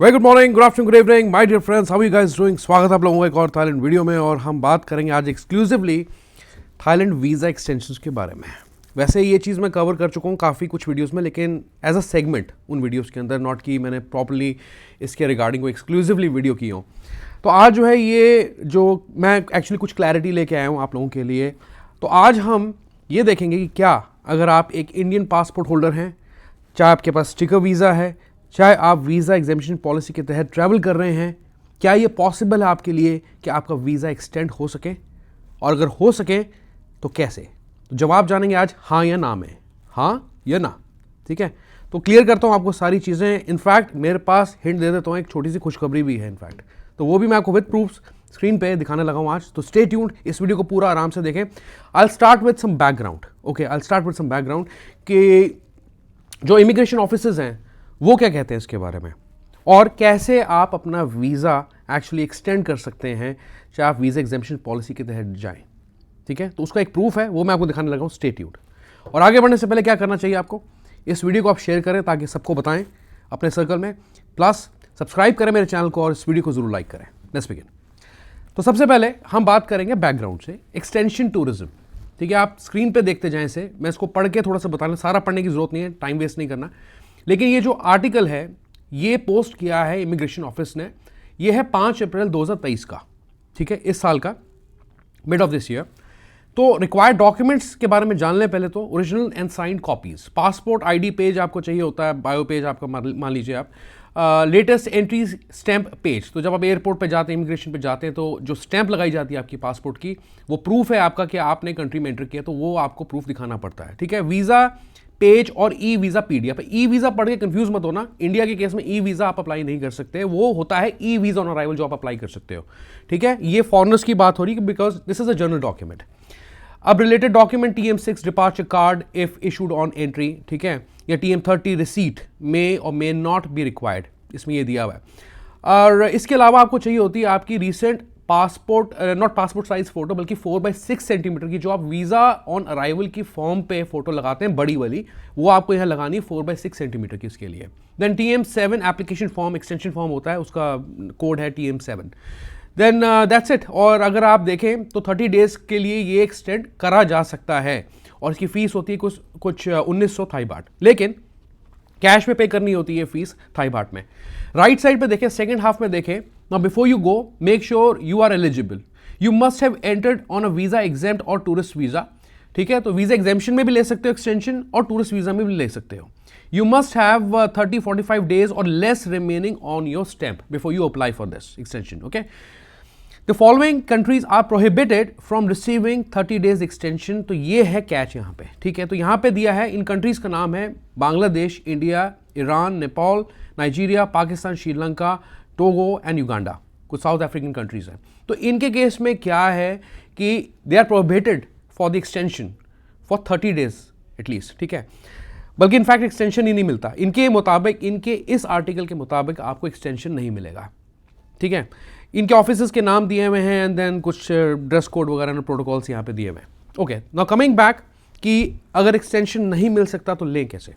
Very good morning, good afternoon, good evening my dear friends, how you guys doing. स्वागत है आप लोगों का एक और थाईलैंड वीडियो में। और हम बात करेंगे आज एक्सक्लूसिवली थाईलैंड वीज़ा एक्सटेंशंस के बारे में। वैसे ये चीज़ मैं कवर कर चुका हूँ काफ़ी कुछ वीडियोस में, लेकिन एज अ सेगमेंट उन वीडियोस के अंदर, नॉट कि मैंने प्रॉपर्ली इसके रिगार्डिंग को एक्सक्लूसिवली वीडियो की हो। तो आज जो है ये जो मैं एक्चुअली कुछ क्लैरिटी लेके आया हूँ आप लोगों के लिए। तो आज हम ये देखेंगे कि क्या अगर आप एक इंडियन पासपोर्ट होल्डर हैं, चाहे आपके पास स्टिकर वीज़ा है, चाहे आप वीज़ा एग्जामिनेशन पॉलिसी के तहत ट्रैवल कर रहे हैं, क्या ये पॉसिबल है आपके लिए कि आपका वीज़ा एक्सटेंड हो सके, और अगर हो सके तो कैसे। तो जवाब जानेंगे आज, हाँ या ना में, हाँ या ना। ठीक है, तो क्लियर करता हूँ आपको सारी चीज़ें। इनफैक्ट मेरे पास हिंट दे देता हूँ, एक छोटी सी खुशखबरी भी है इनफैक्ट, तो वो भी मैं आपको विद प्रूफ्स स्क्रीन पे दिखाने लगा हूँ आज। तो स्टे ट्यून्ड, इस वीडियो को पूरा आराम से देखें। I will start with some background. Okay, I will start with some background कि जो इमिग्रेशन ऑफिसर्स हैं वो क्या कहते हैं इसके बारे में, और कैसे आप अपना वीज़ा एक्चुअली एक्सटेंड कर सकते हैं चाहे आप वीज़ा एग्जामिनेशन पॉलिसी के तहत जाएं। ठीक है, तो उसका एक प्रूफ है, वो मैं आपको दिखाने लगा हूँ। Stay tuned. और आगे बढ़ने से पहले क्या करना चाहिए आपको, इस वीडियो को आप शेयर करें ताकि सबको बताएं अपने सर्कल में, प्लस सब्सक्राइब करें मेरे चैनल को और इस वीडियो को जरूर लाइक करें। Let's begin. तो सबसे पहले हम बात करेंगे बैकग्राउंड से, एक्सटेंशन टूरिज्म। ठीक है, आप स्क्रीन पे देखते जाएं इसे, मैं इसको पढ़ के थोड़ा सा बताना, सारा पढ़ने की जरूरत नहीं है, टाइम वेस्ट नहीं करना। लेकिन ये जो आर्टिकल है ये पोस्ट किया है इमिग्रेशन ऑफिस ने, ये है 5 अप्रैल 2023 का। ठीक है, इस साल का, मिड ऑफ दिस ईयर। तो रिक्वायर्ड डॉक्यूमेंट्स के बारे में जान लें पहले। तो original and signed copies, passport ID page आपको चाहिए होता है, बायो पेज आपका मान लीजिए आप, लेटेस्ट एंट्री स्टैंप पेज। तो जब आप एयरपोर्ट पे जाते हैं, इमिग्रेशन पे जाते हैं, तो जो स्टैंप लगाई जाती है आपकी पासपोर्ट की, वो प्रूफ है आपका कि आपने कंट्री में एंटर किया, तो वो आपको प्रूफ दिखाना पड़ता है। ठीक है, वीज़ा पेज और e visa PDF. E visa पढ़ के कंफ्यूज मत होना, इंडिया के केस में ई वीज़ा आप अप्लाई नहीं कर सकते, वो होता है ई वीज़ा ऑन अराइवल जो आप अप्लाई कर सकते हो। ठीक है, ये फॉरनर्स की बात हो रही है because this is a general document. अब related document TM6 departure card if issued on entry, ठीक है, या TM30 रिसीट मे और मे नॉट बी रिक्वायर्ड, इसमें ये दिया हुआ है। और इसके अलावा आपको चाहिए होती है आपकी recent passport, not passport size photo बल्कि 4x6 सेंटीमीटर की, जो आप वीज़ा ऑन अराइवल की फॉर्म पे फोटो लगाते हैं बड़ी वाली, वो आपको यहाँ लगानी है 4x6 सेंटीमीटर की इसके लिए। Then TM7 application form, extension form होता है, उसका कोड है TM7। Then that's it. और अगर आप देखें तो 30 डेज के लिए ये एक्सटेंड करा जा सकता है, और इसकी फीस होती है कुछ 1900 थाई बाट, लेकिन कैश में पे करनी होती है फीस थाई बाट में। राइट साइड पे देखें, सेकंड हाफ में देखें, now before you go make sure you are eligible, you must have entered on a visa exempt or tourist visa. ठीक है, तो वीजा एग्जामिशन में भी ले सकते हो एक्सटेंशन, और टूरिस्ट वीजा में भी ले सकते हो। You must have 30-45 days or less remaining on your stamp before you apply for this extension. Okay, the following countries are prohibited from receiving 30 days extension. तो ये है कैच यहाँ पे। ठीक है, तो यहाँ पे दिया है, इन कंट्रीज का नाम है Bangladesh, India, Iran, Nepal, Nigeria, Pakistan, Sri Lanka, Togo and Uganda. कुछ साउथ अफ्रीकन कंट्रीज हैं। तो इनके केस में क्या है कि they are prohibited for the extension for 30 days at least. ठीक है, बल्कि इनफैक्ट एक्सटेंशन ही नहीं मिलता इनके मुताबिक, इनके इस आर्टिकल के मुताबिक आपको एक्सटेंशन नहीं मिलेगा। ठीक है, इनके ऑफिसेस के नाम दिए हुए हैं, एंड देन कुछ ड्रेस कोड वगैरह प्रोटोकॉल्स यहाँ पे दिए हुए हैं। ओके, नाउ कमिंग बैक कि अगर एक्सटेंशन नहीं मिल सकता तो लें कैसे।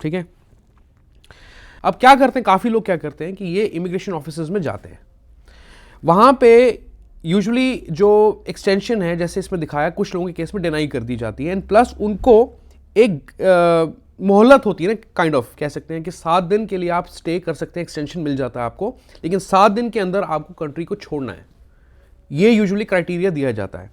ठीक है, अब क्या करते हैं, काफ़ी लोग क्या करते हैं कि ये इमिग्रेशन ऑफिसेज में जाते हैं, वहाँ पे यूजुअली जो एक्सटेंशन है जैसे इसमें दिखाया, कुछ लोगों के केस में डिनाई कर दी जाती है, एंड प्लस उनको एक मोहलत होती है ना, काइंड ऑफ कह सकते हैं कि 7 दिन के लिए आप स्टे कर सकते हैं, एक्सटेंशन मिल जाता है आपको, लेकिन 7 दिन के अंदर आपको कंट्री को छोड़ना है। ये यूजुअली क्राइटेरिया दिया जाता है।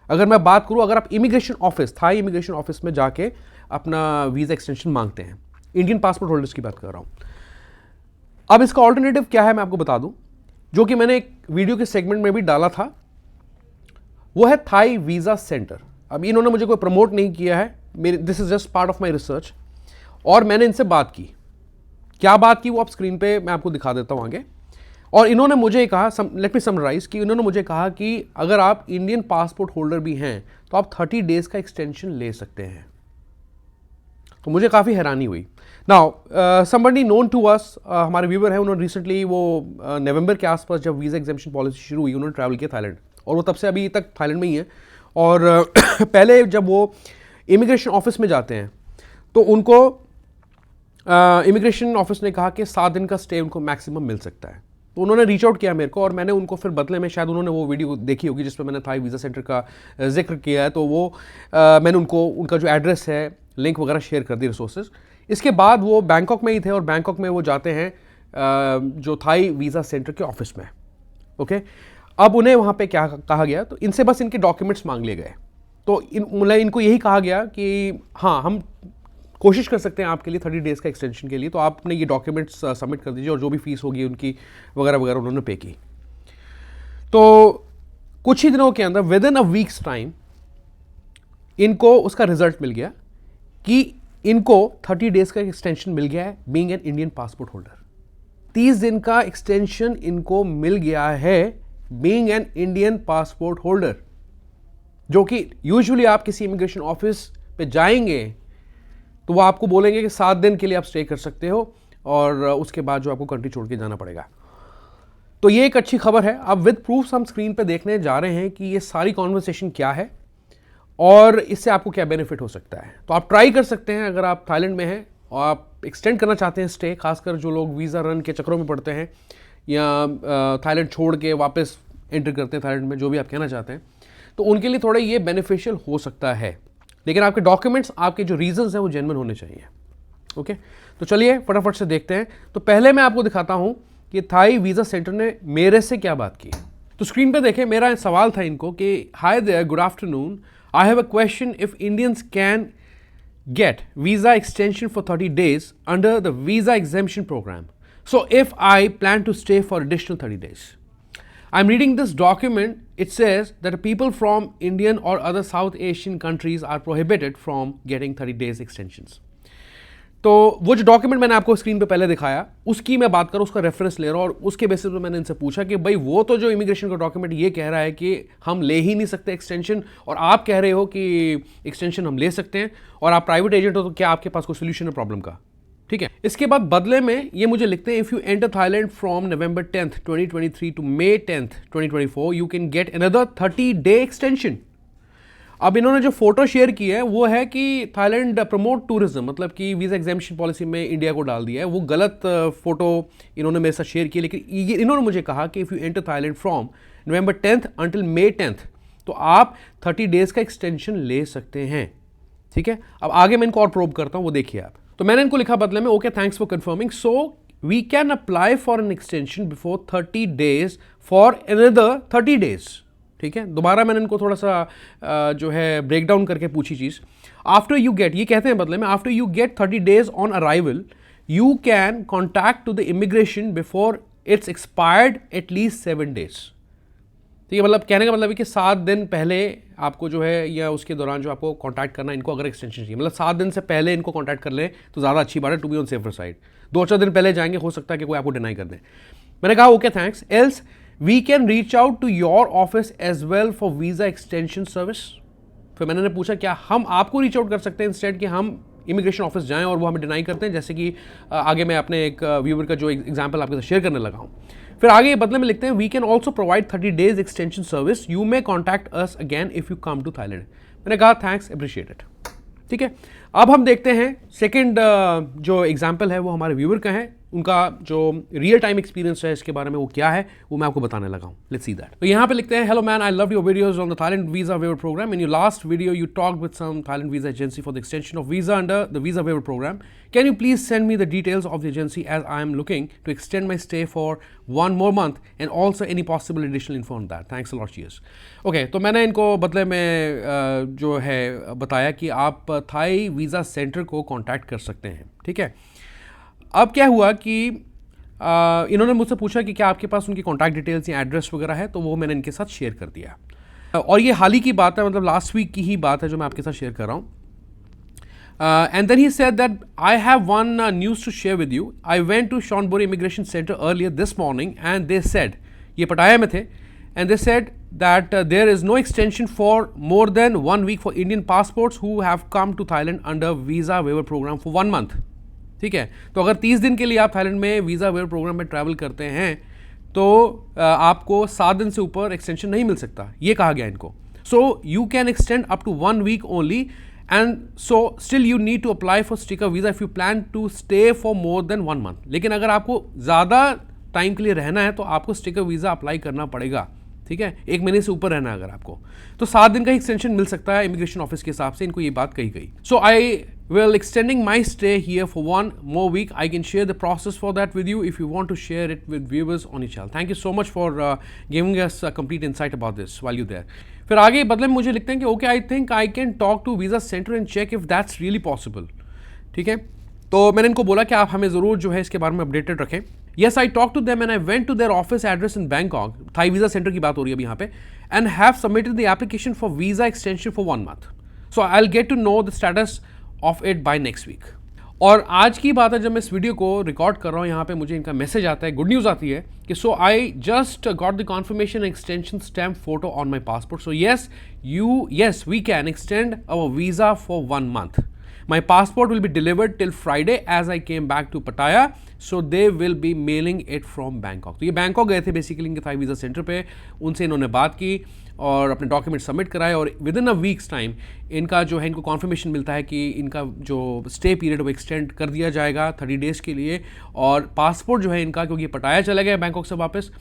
अगर मैं बात करूँ, अगर आप immigration office, Thai immigration office में जाके अपना वीज़ा एक्सटेंशन मांगते हैं, इंडियन पासपोर्ट होल्डर्स की बात कर रहा हूँ। अब इसका ऑल्टरनेटिव क्या है मैं आपको बता दूं, जो कि मैंने एक वीडियो के सेगमेंट में भी डाला था, वो है थाई वीज़ा सेंटर। अब इन्होंने मुझे कोई प्रमोट नहीं किया है, this is just part of my research, और मैंने इनसे बात की। क्या बात की वो आप स्क्रीन पे मैं आपको दिखा देता हूँ आगे। और इन्होंने मुझे कहा, लेट मी समराइज, कि इन्होंने मुझे कहा कि अगर आप इंडियन पासपोर्ट होल्डर भी हैं तो आप 30 डेज का एक्सटेंशन ले सकते हैं। तो मुझे काफ़ी हैरानी हुई। Now somebody known to us, हमारे व्यूवर हैं, उन्होंने रिसेंटली वो नवंबर के आसपास जब वीज़ा एग्जामिनेशन पॉलिसी शुरू हुई, उन्होंने ट्रैवल किया थाईलैंड, और वो तब से अभी तक थाईलैंड में ही है। और पहले जब वो इमिग्रेशन ऑफिस में जाते हैं तो उनको इमिग्रेशन ऑफिस ने कहा कि 7 दिन का स्टे उनको मैक्सिमम मिल सकता है। तो उन्होंने रीच आउट किया मेरे को और मैंने उनको फिर बदले में, शायद उन्होंने वो वीडियो देखी होगी जिसमें मैंने थाई वीज़ा सेंटर का जिक्र किया है, तो वो मैंने उनको उनका जो एड्रेस है, लिंक वगैरह शेयर कर दी, रिसोर्सेज। इसके बाद वो बैंकॉक में ही थे और बैंकॉक में वो जाते हैं जो थाई वीज़ा सेंटर के ऑफिस में। ओके, अब उन्हें वहाँ पे क्या कहा गया, तो इनसे बस इनके डॉक्यूमेंट्स मांग लिए गए। तो मतलब इनको यही कहा गया कि हाँ, हम कोशिश कर सकते हैं आपके लिए 30 डेज़ का एक्सटेंशन के लिए, तो आप अपने ये डॉक्यूमेंट्स सबमिट कर दीजिए और जो भी फीस होगी उनकी वगैरह वगैरह उन्होंने पे की। तो कुछ ही दिनों के अंदर, with in a weeks time, इनको उसका रिजल्ट मिल गया कि इनको 30 डेज़ का एक्सटेंशन मिल गया है being an Indian passport holder. 30 दिन का एक्सटेंशन इनको मिल गया है being an Indian passport holder, जो कि यूजुअली आप किसी इमिग्रेशन ऑफिस पे जाएंगे तो वो आपको बोलेंगे कि 7 दिन के लिए आप स्टे कर सकते हो और उसके बाद जो आपको कंट्री छोड़ के जाना पड़ेगा। तो ये एक अच्छी खबर है। अब विद प्रूफ्स हम स्क्रीन पे देखने जा रहे हैं कि ये सारी कॉन्वर्सेशन क्या है और इससे आपको क्या बेनिफिट हो सकता है। तो आप ट्राई कर सकते हैं, अगर आप थाईलैंड में हैं और आप एक्सटेंड करना चाहते हैं स्टे, खासकर जो लोग वीज़ा रन के चक्करों में पड़ते हैं या थाईलैंड छोड़ के वापस एंटर करते हैं थाईलैंड में, जो भी आप कहना चाहते हैं, तो उनके लिए थोड़ा ये बेनिफिशियल हो सकता है। लेकिन आपके डॉक्यूमेंट्स, आपके जो रीजंस हैं वो जेन्युइन होने चाहिए। ओके, तो चलिए फटाफट से देखते हैं। तो पहले मैं आपको दिखाता हूं कि थाई वीज़ा सेंटर ने मेरे से क्या बात की। तो स्क्रीन पे देखें, मेरा सवाल था इनको कि hi there, good afternoon, I have a question if Indians can get visa extension for 30 days under the visa exemption program. So if I plan to stay for additional 30 days, I'm reading this document. It says that people from Indian or other South Asian countries are prohibited from getting 30 days extensions. तो वो जो document मैंने आपको screen पे पहले दिखाया, उसकी मैं बात करूँ, उसका रेफरेंस ले रहा हूँ और उसके बेसिस पे मैंने इनसे पूछा कि भाई वो तो जो इमिग्रेशन का डॉक्यूमेंट ये कह रहा है कि हम ले ही नहीं सकते एक्सटेंशन, और आप कह रहे हो कि एक्सटेंशन हम ले सकते हैं और आप प्राइवेट एजेंट हो, तो क्या आपके पास कोई सोल्यूशन है प्रॉब्लम का? ठीक है। इसके बाद बदले में ये मुझे लिखते हैं, if you enter Thailand from November 10th 2023 to May 10th 2024 you can get another 30 day extension. अब इन्होंने जो फोटो शेयर की है वो है कि थाईलैंड प्रमोट टूरिज्म, मतलब कि वीज़ा एग्जामिशन पॉलिसी में इंडिया को डाल दिया है। वो गलत फोटो इन्होंने मेरे साथ शेयर की, लेकिन इन्होंने मुझे कहा कि if you enter Thailand from November 10th until May 10th तो आप 30 डेज़ का एक्सटेंशन ले सकते हैं। ठीक है, अब आगे मैं इनको और प्रोब करता हूँ, वो देखिए आप। तो मैंने इनको लिखा बदले में, okay thanks for confirming, so we can apply for an extension before 30 days for another 30 days. ठीक है, दोबारा मैंने इनको थोड़ा सा जो है ब्रेक डाउन करके पूछी चीज़। आफ्टर यू गेट, ये कहते हैं बदले में, after you get 30 days on arrival you can contact to the immigration before it's expired at least 7 days. ठीक है, मतलब कहने का मतलब है कि 7 दिन पहले आपको जो है या उसके दौरान जो आपको कांटेक्ट करना है इनको, अगर एक्सटेंशन चाहिए, मतलब 7 दिन से पहले इनको कांटेक्ट कर लें तो ज़्यादा अच्छी बात है, to be on safer side. 2-4 दिन पहले जाएंगे, हो सकता है कि कोई आपको डिनाई कर दे। मैंने कहा okay thanks, else we can reach out to your office as well for visa extension service. फिर मैंने पूछा क्या हम आपको रीच आउट कर सकते हैं इंस्टेड कि हम इमिग्रेशन ऑफिस जाएं और वो हमें डिनाई करते हैं, जैसे कि आगे मैं अपने एक व्यूअर का जो एग्जाम्पल आपके साथ शेयर करने लगा हूँ। फिर आगे बदले में लिखते हैं, we can also provide 30 days extension service, you may contact us again if you come to Thailand. मैंने कहा थैंक्स, अप्रिशिएट इट। ठीक है, अब हम देखते हैं सेकंड जो एग्जाम्पल है वो हमारे व्यूअर का है, उनका जो रियल टाइम एक्सपीरियंस है इसके बारे में वो क्या है वो मैं आपको बताने लगा हूँ। Let's see that. तो यहाँ पे लिखते हैं, hello man, I love your videos on the Thailand visa waiver program. In your last video you talked with some Thailand visa agency for the extension of visa under the visa waiver program. Can you please send me the details of the agency as I am looking to extend my stay for 1 more month and also any possible additional info on that, thanks a lot, cheers. Okay, तो मैंने इनको बदले में जो है बताया कि आप थाई वीज़ा सेंटर को कॉन्टैक्ट कर सकते हैं। ठीक है, अब क्या हुआ कि इन्होंने मुझसे पूछा कि क्या आपके पास उनकी कॉन्टैक्ट डिटेल्स या एड्रेस वगैरह है, तो वो मैंने इनके साथ शेयर कर दिया। और ये हाल ही की बात है, मतलब लास्ट वीक की ही बात है जो मैं आपके साथ शेयर कर रहा हूँ। And then he said that I have one news to share with you. I went to Chonburi immigration centre earlier this morning and they said, ये पटाया में थे, and they said that there is no extension for more than 1 week for Indian passports who have come to Thailand under visa waiver programme for 1 month। ठीक है, तो अगर 30 दिन के लिए आप थाईलैंड में वीज़ा वेवर प्रोग्राम में ट्रैवल करते हैं तो आपको 7 दिन से ऊपर एक्सटेंशन नहीं मिल सकता, ये कहा गया इनको। So you can extend up to 1 week only and so still you need to apply for sticker visa if you plan to stay for more than 1 month. लेकिन अगर आपको ज़्यादा टाइम के लिए रहना है तो आपको स्टिकर वीज़ा अप्लाई करना पड़ेगा, ठीक है, 1 महीने से ऊपर रहना है अगर आपको, तो 7 दिन का एक्सटेंशन मिल सकता है इमिग्रेशन ऑफिस के हिसाब से, इनको ये बात कही गई। So I will extending my stay here for 1 more week. I can share the process for that with you if you want to share it with viewers on your channel. Thank you so much for giving us a complete insight about this while you're there. फिर आगे बदले में मुझे लिखते हैं कि okay I think I can talk to visa centre and check if that's really possible, ठीक है। तो मैंने इनको बोला कि आप हमें ज़रूर जो है इसके बारे में अपडेटेड रखें। Yes I talk to them and I went to their office address in Bangkok, Thai visa centre की बात हो रही है अभी यहाँ पे, and have submitted the application for visa extension for 1 month. So I will get to know the status of it by next week. और आज की बात है, जब मैं इस वीडियो को रिकॉर्ड कर रहा हूँ यहाँ पे मुझे इनका मैसेज आता है, गुड न्यूज़ आती है कि so I just got the confirmation extension stamp photo on my passport, so yes we can extend our visa for 1 month. My passport will be delivered till Friday as I came back to Pattaya, so they will be mailing it from Bangkok. तो ये Bangkok गए थे basically इनके Thai visa centre पे, उनसे इन्होंने बात की और अपने डॉक्यूमेंट सबमिट कराए और with in a weeks time इनका जो है इनको कॉन्फर्मेशन मिलता है कि इनका जो स्टे पीरियड वो एक्सटेंड कर दिया जाएगा 30 डेज़ के लिए, और पासपोर्ट जो है इनका, क्योंकि पटाया चला गया बैंकॉक से वापस,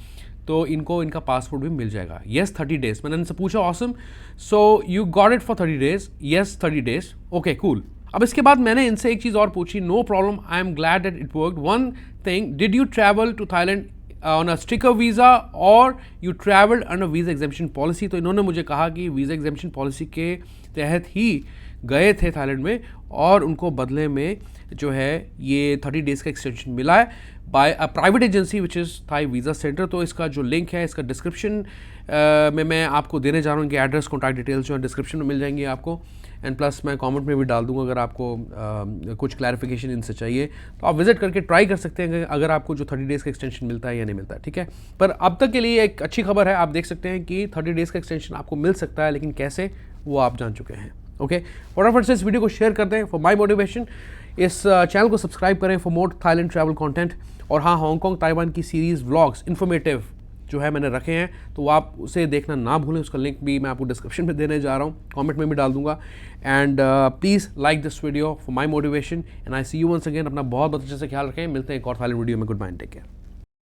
तो इनको इनका पासपोर्ट भी मिल जाएगा। Yes 30 days. मैंने इनसे पूछा awesome, so you got it for 30 days? Yes 30 days. Okay cool. अब इसके बाद मैंने इनसे एक चीज़ और पूछी, no problem, I am glad that it worked. One thing, did you travel to Thailand on a sticker visa or you travelled under visa exemption policy? तो इन्होंने मुझे कहा कि वीज़ा एग्जेम्पशन पॉलिसी के तहत ही गए थे थाईलैंड में और उनको बदले में जो है ये 30 डेज़ का एक्सटेंशन मिला है by a private agency which is Thai visa centre. तो इसका जो लिंक है इसका डिस्क्रिप्शन में मैं आपको देने जा रहा हूँ, इनके एड्रेस कॉन्टैक्ट डिटेल्स जो है डिस्क्रिप्शन में मिल जाएंगी आपको, एंड प्लस मैं कमेंट में भी डाल दूंगा अगर आपको कुछ क्लैरिफिकेशन इनसे चाहिए तो आप विजिट करके ट्राई कर सकते हैं अगर आपको जो 30 डेज़ का एक्सटेंशन मिलता है या नहीं मिलता है, ठीक है। पर अब तक के लिए एक अच्छी खबर है, आप देख सकते हैं कि 30 डेज़ का एक्सटेंशन आपको मिल सकता है, लेकिन कैसे वो आप जान चुके हैं। ओके, फटाफट से इस वीडियो को शेयर कर दें फॉर माई मोटिवेशन। इस चैनल को सब्सक्राइब करें for more Thailand travel content, और हाँ, हांगकॉन्ग ताइवान की सीरीज़ व्लॉग्स इन्फॉर्मेटिव जो है मैंने रखे हैं, तो आप उसे देखना ना भूलें। उसका लिंक भी मैं आपको डिस्क्रिप्शन में देने जा रहा हूँ, कमेंट में भी डाल दूंगा। And please like this video for my motivation, and I see you once again. अपना बहुत बहुत अच्छे से ख्याल रखें, मिलते हैं एक और थाईलैंड वीडियो में। Goodbye, take care.